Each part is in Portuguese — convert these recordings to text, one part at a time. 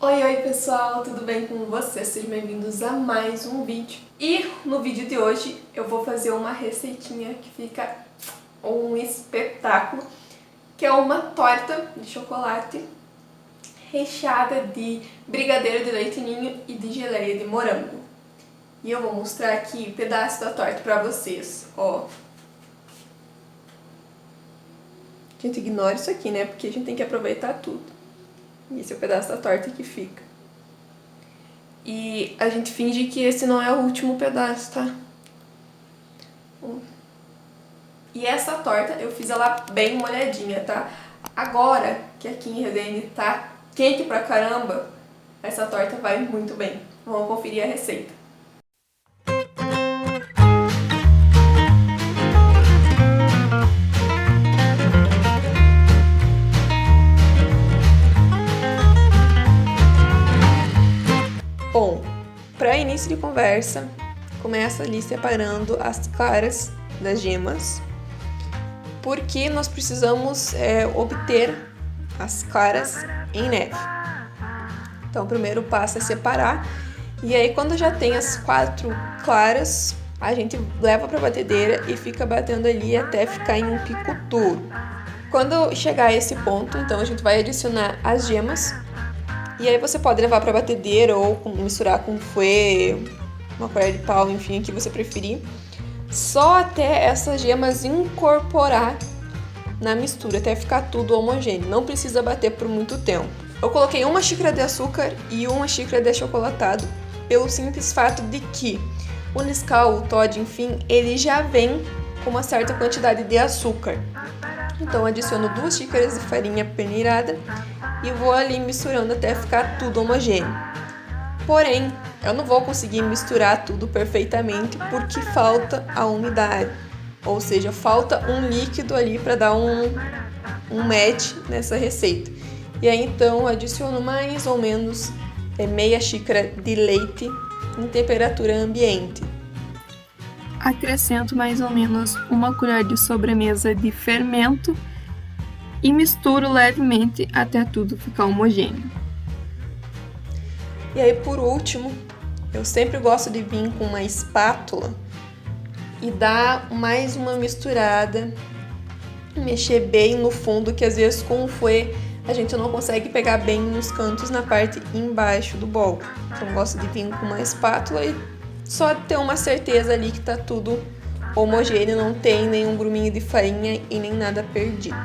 Oi, oi pessoal, tudo bem com vocês? Sejam bem-vindos a mais um vídeo. E no vídeo de hoje eu vou fazer uma receitinha que fica um espetáculo, que é uma torta de chocolate recheada de brigadeiro de leite ninho e de geleia de morango. E eu vou mostrar aqui um pedaço da torta pra vocês, ó. Gente, ignora isso aqui, né? Porque a gente tem que aproveitar tudo. E esse é o pedaço da torta que fica. E a gente finge que esse não é o último pedaço, tá? E essa torta eu fiz ela bem molhadinha, tá? Agora que aqui em Resende tá quente pra caramba, essa torta vai muito bem. Vamos conferir a receita. Bom, para início de conversa, começa ali separando as claras das gemas, porque nós precisamos obter as claras em neve. Então, o primeiro passo é separar, e aí quando já tem as 4 claras, a gente leva para a batedeira e fica batendo ali até ficar em um pico duro. Quando chegar a esse ponto, então a gente vai adicionar as gemas. E aí você pode levar para batedeira ou misturar com fouet, uma colher de pau, enfim, o que você preferir. Só até essas gemas incorporar na mistura, até ficar tudo homogêneo. Não precisa bater por muito tempo. Eu coloquei 1 xícara de açúcar e 1 xícara de achocolatado, pelo simples fato de que o Nescau, o Toddy, enfim, ele já vem com uma certa quantidade de açúcar. Então adiciono 2 xícaras de farinha peneirada e vou ali misturando até ficar tudo homogêneo. Porém, eu não vou conseguir misturar tudo perfeitamente porque falta a umidade, ou seja, falta um líquido ali para dar um match nessa receita. E aí então adiciono mais ou menos meia xícara de leite em temperatura ambiente. Acrescento mais ou menos 1 colher de sobremesa de fermento e misturo levemente até tudo ficar homogêneo. E aí, por último, eu sempre gosto de vir com uma espátula e dar mais uma misturada, mexer bem no fundo, que às vezes com o fouet a gente não consegue pegar bem nos cantos na parte embaixo do bolo. Então eu gosto de vir com uma espátula e só ter uma certeza ali que tá tudo homogêneo, não tem nenhum gruminho de farinha e nem nada perdido.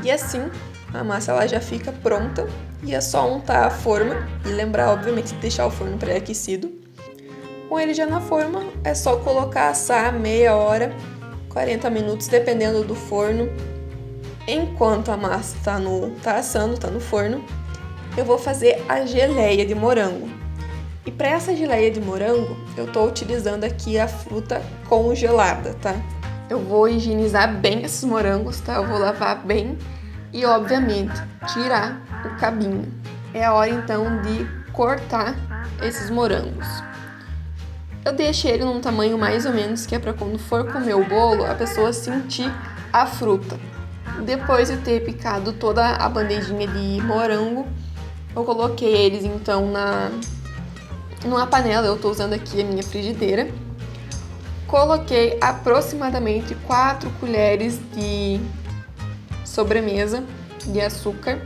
E assim, a massa ela já fica pronta e é só untar a forma e lembrar, obviamente, de deixar o forno pré-aquecido. Com ele já na forma, é só colocar assar meia hora, 40 minutos, dependendo do forno. Enquanto a massa tá assando, tá no forno, eu vou fazer a geleia de morango. E para essa geleia de morango, eu tô utilizando aqui a fruta congelada, tá? Eu vou higienizar bem esses morangos, tá? Eu vou lavar bem e, obviamente, tirar o cabinho. É a hora, então, de cortar esses morangos. Eu deixei ele num tamanho mais ou menos, que é para quando for comer o bolo, a pessoa sentir a fruta. Depois de ter picado toda a bandejinha de morango, eu coloquei eles, então, numa panela. Eu tô usando aqui a minha frigideira. Coloquei aproximadamente 4 colheres de sobremesa de açúcar.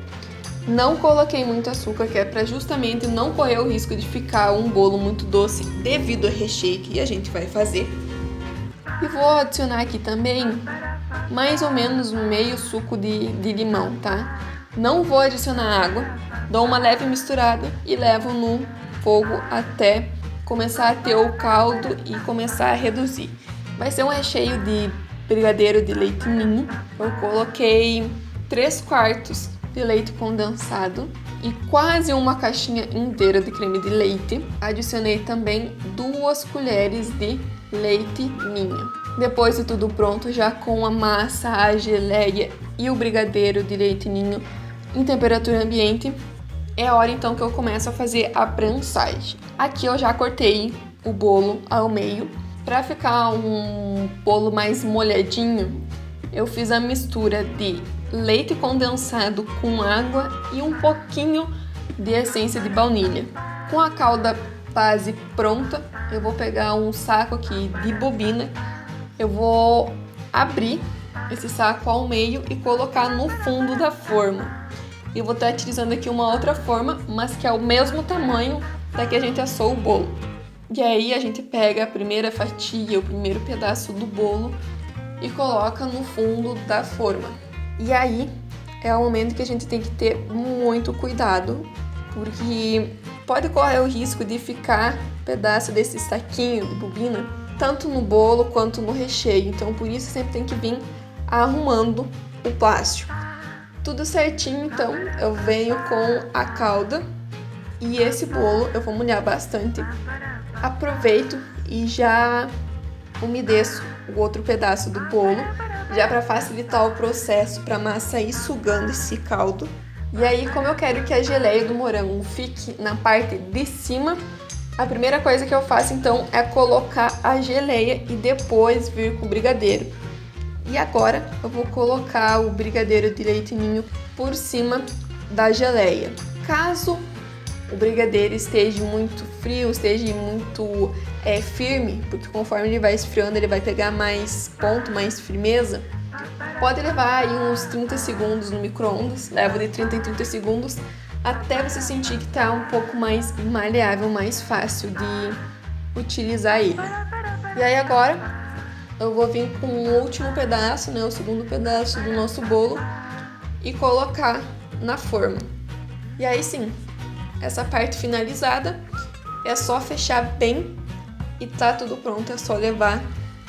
Não coloquei muito açúcar, que é para justamente não correr o risco de ficar um bolo muito doce devido ao recheio que a gente vai fazer. E vou adicionar aqui também mais ou menos meio suco de limão, tá? Não vou adicionar água, dou uma leve misturada e levo no fogo até começar a ter o caldo e começar a reduzir. Vai ser um recheio de brigadeiro de leite ninho. Eu coloquei 3/4 de leite condensado e quase uma caixinha inteira de creme de leite. Adicionei também 2 colheres de leite ninho. Depois de tudo pronto, já com a massa, a geleia e o brigadeiro de leite ninho em temperatura ambiente, é a hora então que eu começo a fazer a prensagem. Aqui eu já cortei o bolo ao meio. Para ficar um bolo mais molhadinho, eu fiz a mistura de leite condensado com água e um pouquinho de essência de baunilha. Com a calda base pronta, eu vou pegar um saco aqui de bobina, eu vou abrir esse saco ao meio e colocar no fundo da forma. Eu vou estar utilizando aqui uma outra forma, mas que é o mesmo tamanho da que a gente assou o bolo. E aí a gente pega a primeira fatia, o primeiro pedaço do bolo e coloca no fundo da forma. E aí é o momento que a gente tem que ter muito cuidado, porque pode correr o risco de ficar pedaço desse saquinho de bobina tanto no bolo quanto no recheio. Então por isso sempre tem que vir arrumando o plástico. Tudo certinho, então eu venho com a calda e esse bolo eu vou molhar bastante. Aproveito e já umedeço o outro pedaço do bolo, já para facilitar o processo, para a massa ir sugando esse caldo. E aí, como eu quero que a geleia do morango fique na parte de cima, a primeira coisa que eu faço então é colocar a geleia e depois vir com o brigadeiro. E agora eu vou colocar o brigadeiro de leite ninho por cima da geleia. Caso o brigadeiro esteja muito frio, esteja muito firme, porque conforme ele vai esfriando ele vai pegar mais ponto, mais firmeza, pode levar aí uns 30 segundos no micro-ondas, leva de 30 em 30 segundos, até você sentir que está um pouco mais maleável, mais fácil de utilizar ele. E aí agora eu vou vir com o último pedaço, o segundo pedaço do nosso bolo e colocar na forma. E aí sim, essa parte finalizada é só fechar bem e tá tudo pronto, é só levar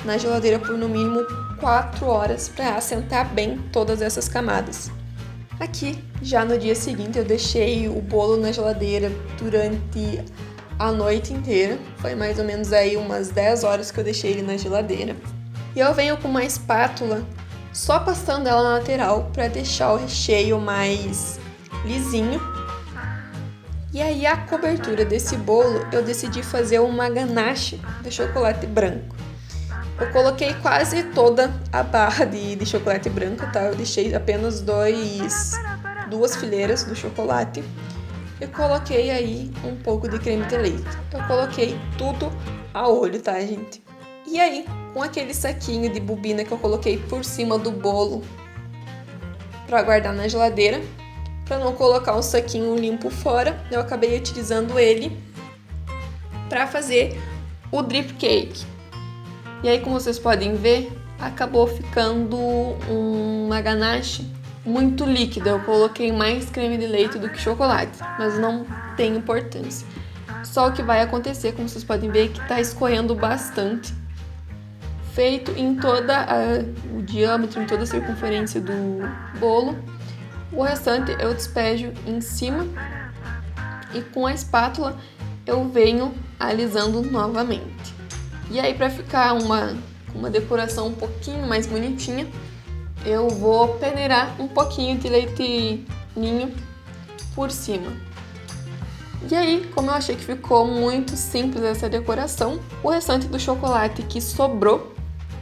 na geladeira por no mínimo 4 horas para assentar bem todas essas camadas. Aqui, já no dia seguinte, eu deixei o bolo na geladeira durante a noite inteira. Foi mais ou menos aí umas 10 horas que eu deixei ele na geladeira. E eu venho com uma espátula, só passando ela na lateral para deixar o recheio mais lisinho. E aí a cobertura desse bolo eu decidi fazer uma ganache de chocolate branco. Eu coloquei quase toda a barra de chocolate branco, tá? Eu deixei apenas duas fileiras do chocolate e coloquei aí um pouco de creme de leite. Eu coloquei tudo a olho, tá, gente? E aí, com aquele saquinho de bobina que eu coloquei por cima do bolo para guardar na geladeira, para não colocar um saquinho limpo fora, eu acabei utilizando ele para fazer o drip cake. E aí, como vocês podem ver, acabou ficando uma ganache muito líquida. Eu coloquei mais creme de leite do que chocolate, mas não tem importância. Só o que vai acontecer, como vocês podem ver, é que está escorrendo bastante. Feito em o diâmetro, em toda a circunferência do bolo. O restante eu despejo em cima e com a espátula eu venho alisando novamente. E aí, para ficar uma decoração um pouquinho mais bonitinha, eu vou peneirar um pouquinho de leite ninho por cima. E aí, como eu achei que ficou muito simples essa decoração, o restante do chocolate que sobrou,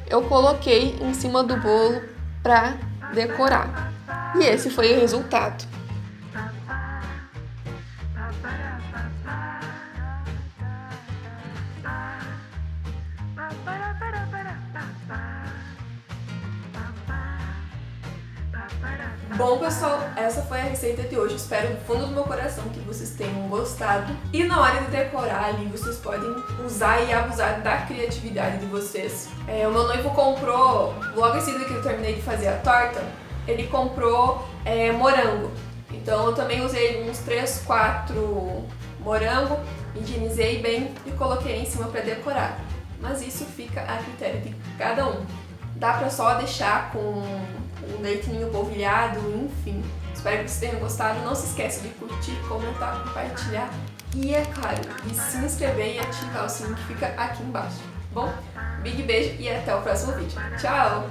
eu coloquei em cima do bolo para decorar. E esse foi o resultado. Bom, pessoal, essa foi a receita de hoje. Espero do fundo do meu coração que vocês tenham gostado. E na hora de decorar ali, vocês podem usar e abusar da criatividade de vocês. O meu noivo comprou, logo em seguida que eu terminei de fazer a torta, ele comprou morango. Então eu também usei uns 3, 4 morango, higienizei bem e coloquei em cima para decorar. Mas isso fica a critério de cada um. Dá pra só deixar com o leite ninho polvilhado, enfim. Espero que vocês tenham gostado. Não se esqueça de curtir, comentar, compartilhar e, é claro, de se inscrever e ativar o sininho que fica aqui embaixo. Bom, big beijo e até o próximo vídeo. Tchau!